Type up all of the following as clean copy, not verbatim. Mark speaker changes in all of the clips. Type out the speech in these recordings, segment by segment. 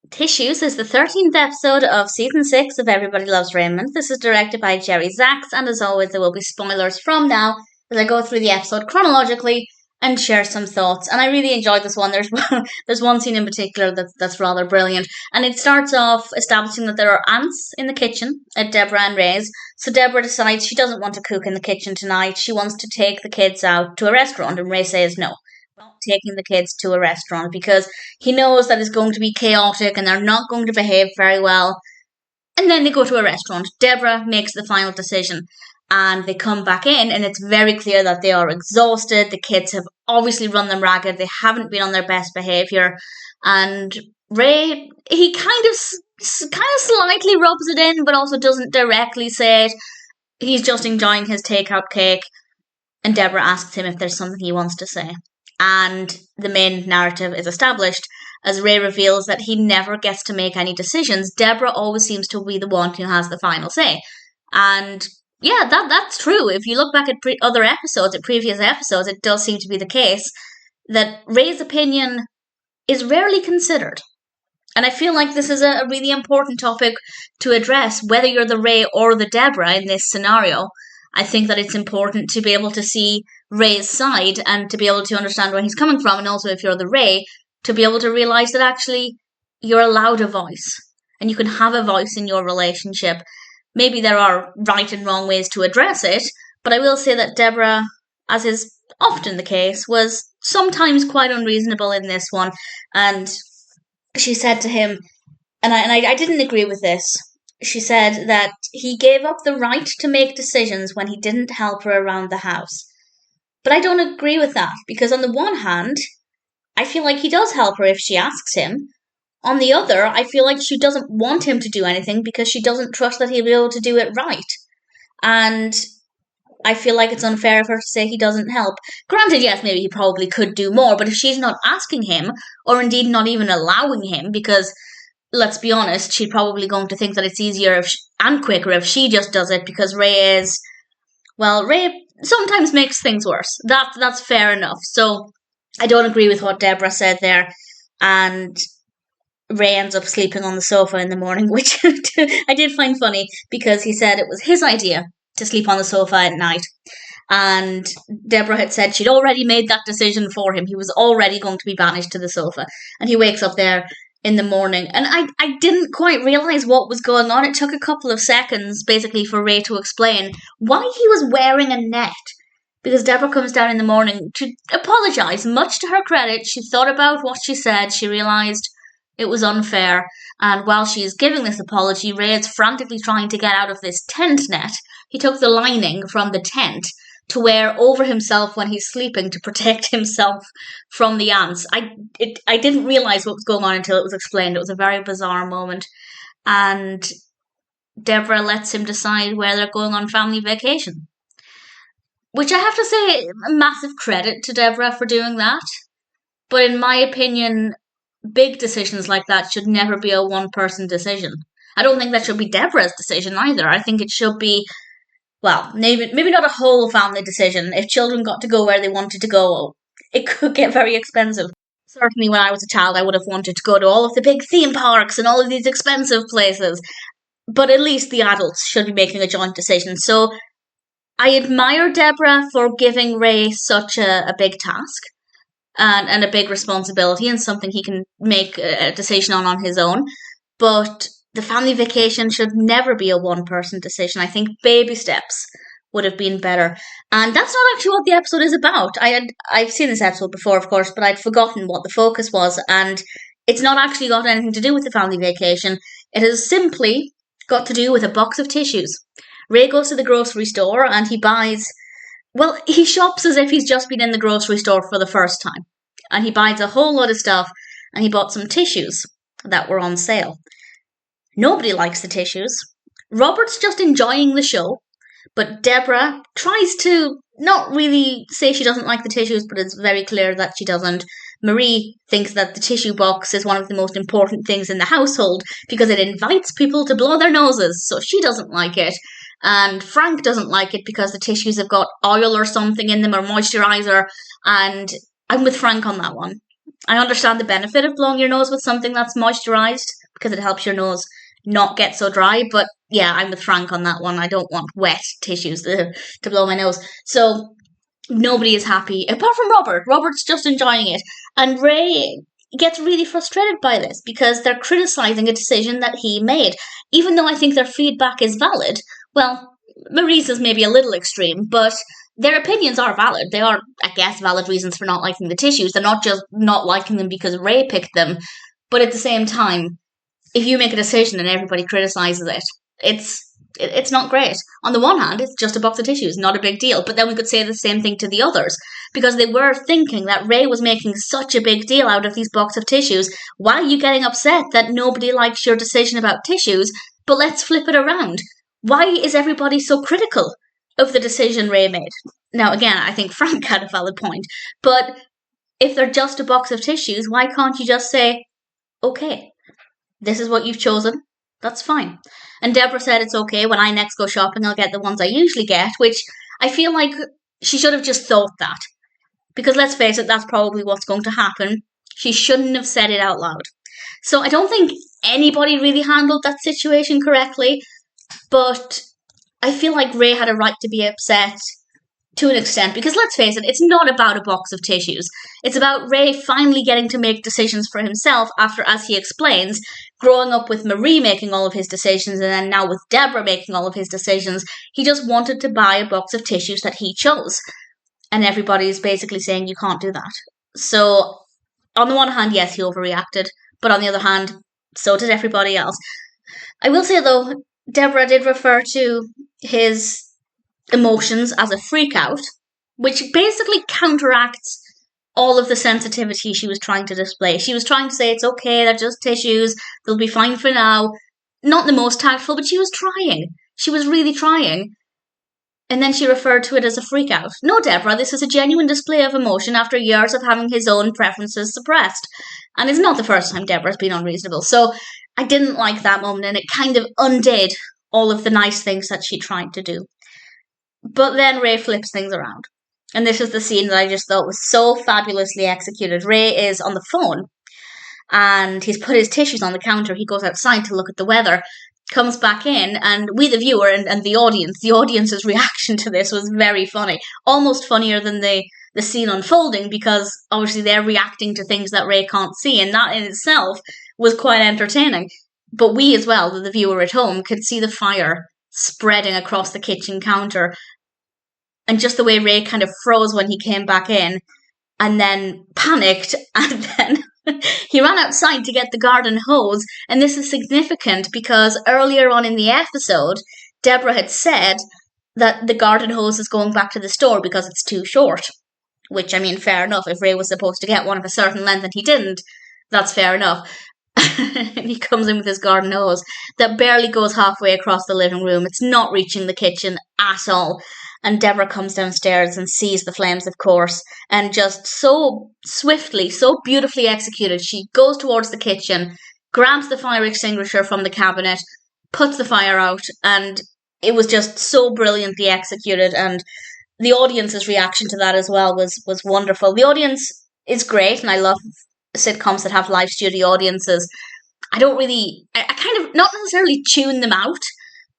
Speaker 1: Tissues is the 13th episode of season 6 of Everybody Loves Raymond. This is directed by Zaks, and as always, there will be spoilers from now as I go through the episode chronologically and share some thoughts. And I really enjoyed this one. There's one scene in particular that's rather brilliant, and it starts off establishing that there are ants in the kitchen at Debra and Ray's. So Debra decides she doesn't want to cook in the kitchen tonight. She wants to take the kids out to a restaurant, and Ray says no. Taking the kids to a restaurant because he knows that it's going to be chaotic and they're not going to behave very well. And then they go to a restaurant. Debra makes the final decision and they come back in, and it's very clear that they are exhausted. The kids have obviously run them ragged. They haven't been on their best behaviour. And Ray, he kind of slightly rubs it in, but also doesn't directly say it. He's just enjoying his takeout cake. And Debra asks him if there's something he wants to say. And the main narrative is established as Ray reveals that he never gets to make any decisions. Debra always seems to be the one who has the final say. And yeah, that's true. If you look back at previous episodes, it does seem to be the case that Ray's opinion is rarely considered. And I feel like this is a really important topic to address, whether you're the Ray or the Debra in this scenario. I think that it's important to be able to see Ray's side and to be able to understand where he's coming from, and also if you're the Ray, to be able to realise that actually you're allowed a voice and you can have a voice in your relationship. Maybe there are right and wrong ways to address it, but I will say that Debra, as is often the case, was sometimes quite unreasonable in this one, and she said to him, and I didn't agree with this, she said that he gave up the right to make decisions when he didn't help her around the house. But I don't agree with that, because on the one hand, I feel like he does help her if she asks him. On the other, I feel like she doesn't want him to do anything because she doesn't trust that he'll be able to do it right. And I feel like it's unfair of her to say he doesn't help. Granted, yes, maybe he probably could do more, but if she's not asking him, or indeed not even allowing him, because let's be honest, she's probably going to think that it's easier and quicker if she just does it, because Ray sometimes makes things worse. That's fair enough. So I don't agree with what Debra said there, and Ray ends up sleeping on the sofa in the morning, which I did find funny because he said it was his idea to sleep on the sofa at night. And Debra had said she'd already made that decision for him. He was already going to be banished to the sofa. And he wakes up there in the morning. And I didn't quite realise what was going on. It took a couple of seconds, basically, for Ray to explain why he was wearing a net. Because Debra comes down in the morning to apologise. Much to her credit, she thought about what she said. She realised it was unfair. And while she is giving this apology, Ray is frantically trying to get out of this tent net. He took the lining from the tent to wear over himself when he's sleeping to protect himself from the ants. I didn't realise what was going on until it was explained. It was a very bizarre moment. And Debra lets him decide where they're going on family vacation. Which I have to say, massive credit to Debra for doing that. But in my opinion, big decisions like that should never be a one-person decision. I don't think that should be Debra's decision either. I think it should be, well, maybe not a whole family decision. If children got to go where they wanted to go, it could get very expensive. Certainly when I was a child, I would have wanted to go to all of the big theme parks and all of these expensive places. But at least the adults should be making a joint decision. So I admire Debra for giving Ray such a big task and a big responsibility and something he can make a decision on his own. But the family vacation should never be a one-person decision. I think baby steps would have been better. And that's not actually what the episode is about. I've seen this episode before, of course, but I'd forgotten what the focus was. And it's not actually got anything to do with the family vacation. It has simply got to do with a box of tissues. Ray goes to the grocery store and he shops as if he's just been in the grocery store for the first time. And he buys a whole lot of stuff, and he bought some tissues that were on sale. Nobody likes the tissues. Robert's just enjoying the show, but Debra tries to not really say she doesn't like the tissues, but it's very clear that she doesn't. Marie thinks that the tissue box is one of the most important things in the household because it invites people to blow their noses, so she doesn't like it. And Frank doesn't like it because the tissues have got oil or something in them or moisturiser, and I'm with Frank on that one. I understand the benefit of blowing your nose with something that's moisturized because it helps your nose not get so dry. But yeah, I'm with Frank on that one. I don't want wet tissues to blow my nose. So nobody is happy apart from Robert. Robert's just enjoying it. And Ray gets really frustrated by this because they're criticizing a decision that he made. Even though I think their feedback is valid, well, Maurice's maybe a little extreme, but their opinions are valid. They are, I guess, valid reasons for not liking the tissues. They're not just not liking them because Ray picked them, but at the same time, if you make a decision and everybody criticizes it, it's not great. On the one hand, it's just a box of tissues, not a big deal. But then we could say the same thing to the others, because they were thinking that Ray was making such a big deal out of these box of tissues. Why are you getting upset that nobody likes your decision about tissues? But let's flip it around. Why is everybody so critical of the decision Ray made? Now, again, I think Frank had a valid point, but if they're just a box of tissues, why can't you just say, okay, this is what you've chosen, that's fine. And Debra said it's okay, when I next go shopping, I'll get the ones I usually get, which I feel like she should have just thought that. Because let's face it, that's probably what's going to happen. She shouldn't have said it out loud. So I don't think anybody really handled that situation correctly, but I feel like Ray had a right to be upset to an extent, because let's face it, it's not about a box of tissues. It's about Ray finally getting to make decisions for himself after, as he explains, growing up with Marie making all of his decisions and then now with Debra making all of his decisions. He just wanted to buy a box of tissues that he chose. And everybody's basically saying you can't do that. So, on the one hand, yes, he overreacted, but on the other hand, so did everybody else. I will say, though, Debra did refer to his emotions as a freak out, which basically counteracts all of the sensitivity she was trying to display. She was trying to say it's okay, they're just tissues, they'll be fine for now. Not the most tactful, but she was trying. She was really trying. And then she referred to it as a freak out. No, Debra, this is a genuine display of emotion after years of having his own preferences suppressed. And it's not the first time Debra's been unreasonable. So I didn't like that moment, and it kind of undid all of the nice things that she tried to do. But then Ray flips things around. And this is the scene that I just thought was so fabulously executed. Ray is on the phone, and he's put his tissues on the counter. He goes outside to look at the weather, comes back in, and we, the viewer, and the audience's reaction to this was very funny. Almost funnier than the scene unfolding, because obviously they're reacting to things that Ray can't see, and that in itself was quite entertaining. But we as well, the viewer at home, could see the fire spreading across the kitchen counter. And just the way Ray kind of froze when he came back in, and then panicked, and then he ran outside to get the garden hose. And this is significant because earlier on in the episode, Debra had said that the garden hose is going back to the store because it's too short. Which, I mean, fair enough. If Ray was supposed to get one of a certain length and he didn't, that's fair enough. And he comes in with his garden hose that barely goes halfway across the living room. It's not reaching the kitchen at all. And Debra comes downstairs and sees the flames, of course, and just so swiftly, so beautifully executed, she goes towards the kitchen, grabs the fire extinguisher from the cabinet, puts the fire out, and it was just so brilliantly executed. And the audience's reaction to that as well was wonderful. The audience is great, and I love sitcoms that have live studio audiences. I kind of not necessarily tune them out,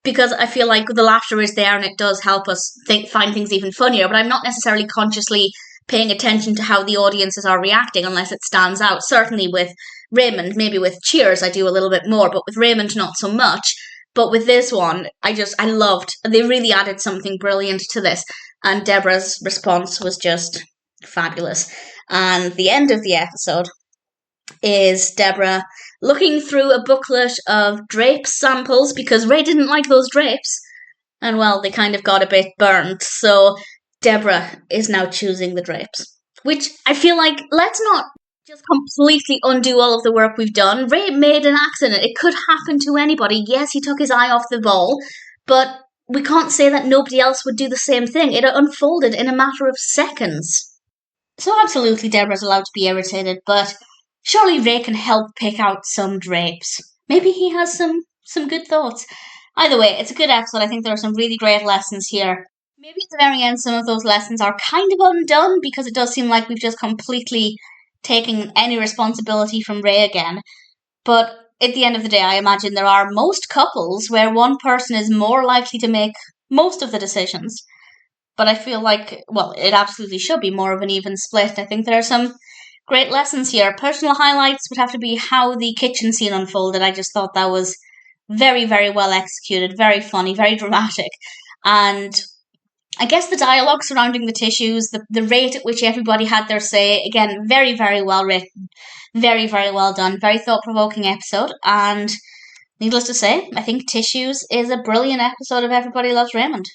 Speaker 1: because I feel like the laughter is there and it does help us find things even funnier, but I'm not necessarily consciously paying attention to how the audiences are reacting unless it stands out. Certainly with Raymond, maybe with Cheers I do a little bit more, but with Raymond not so much. But with this one, I loved, they really added something brilliant to this, and Debra's response was just fabulous. And the end of the episode is Debra looking through a booklet of drape samples, because Ray didn't like those drapes, and well, they kind of got a bit burnt, so Debra is now choosing the drapes. Which I feel like, let's not just completely undo all of the work we've done. Ray made an accident. It could happen to anybody. Yes, he took his eye off the ball, but we can't say that nobody else would do the same thing. It unfolded in a matter of seconds. So absolutely Debra's allowed to be irritated, but surely Ray can help pick out some drapes. Maybe he has some good thoughts. Either way, it's a good episode. I think there are some really great lessons here. Maybe at the very end, some of those lessons are kind of undone, because it does seem like we've just completely taking any responsibility from Ray again. But at the end of the day, I imagine there are most couples where one person is more likely to make most of the decisions. But I feel like, well, it absolutely should be more of an even split. I think there are some great lessons here. Personal highlights would have to be how the kitchen scene unfolded. I just thought that was very, very well executed, very funny, very dramatic. And I guess the dialogue surrounding the tissues, the rate at which everybody had their say, again, very, very well written, very, very well done, very thought-provoking episode. And needless to say, I think Tissues is a brilliant episode of Everybody Loves Raymond.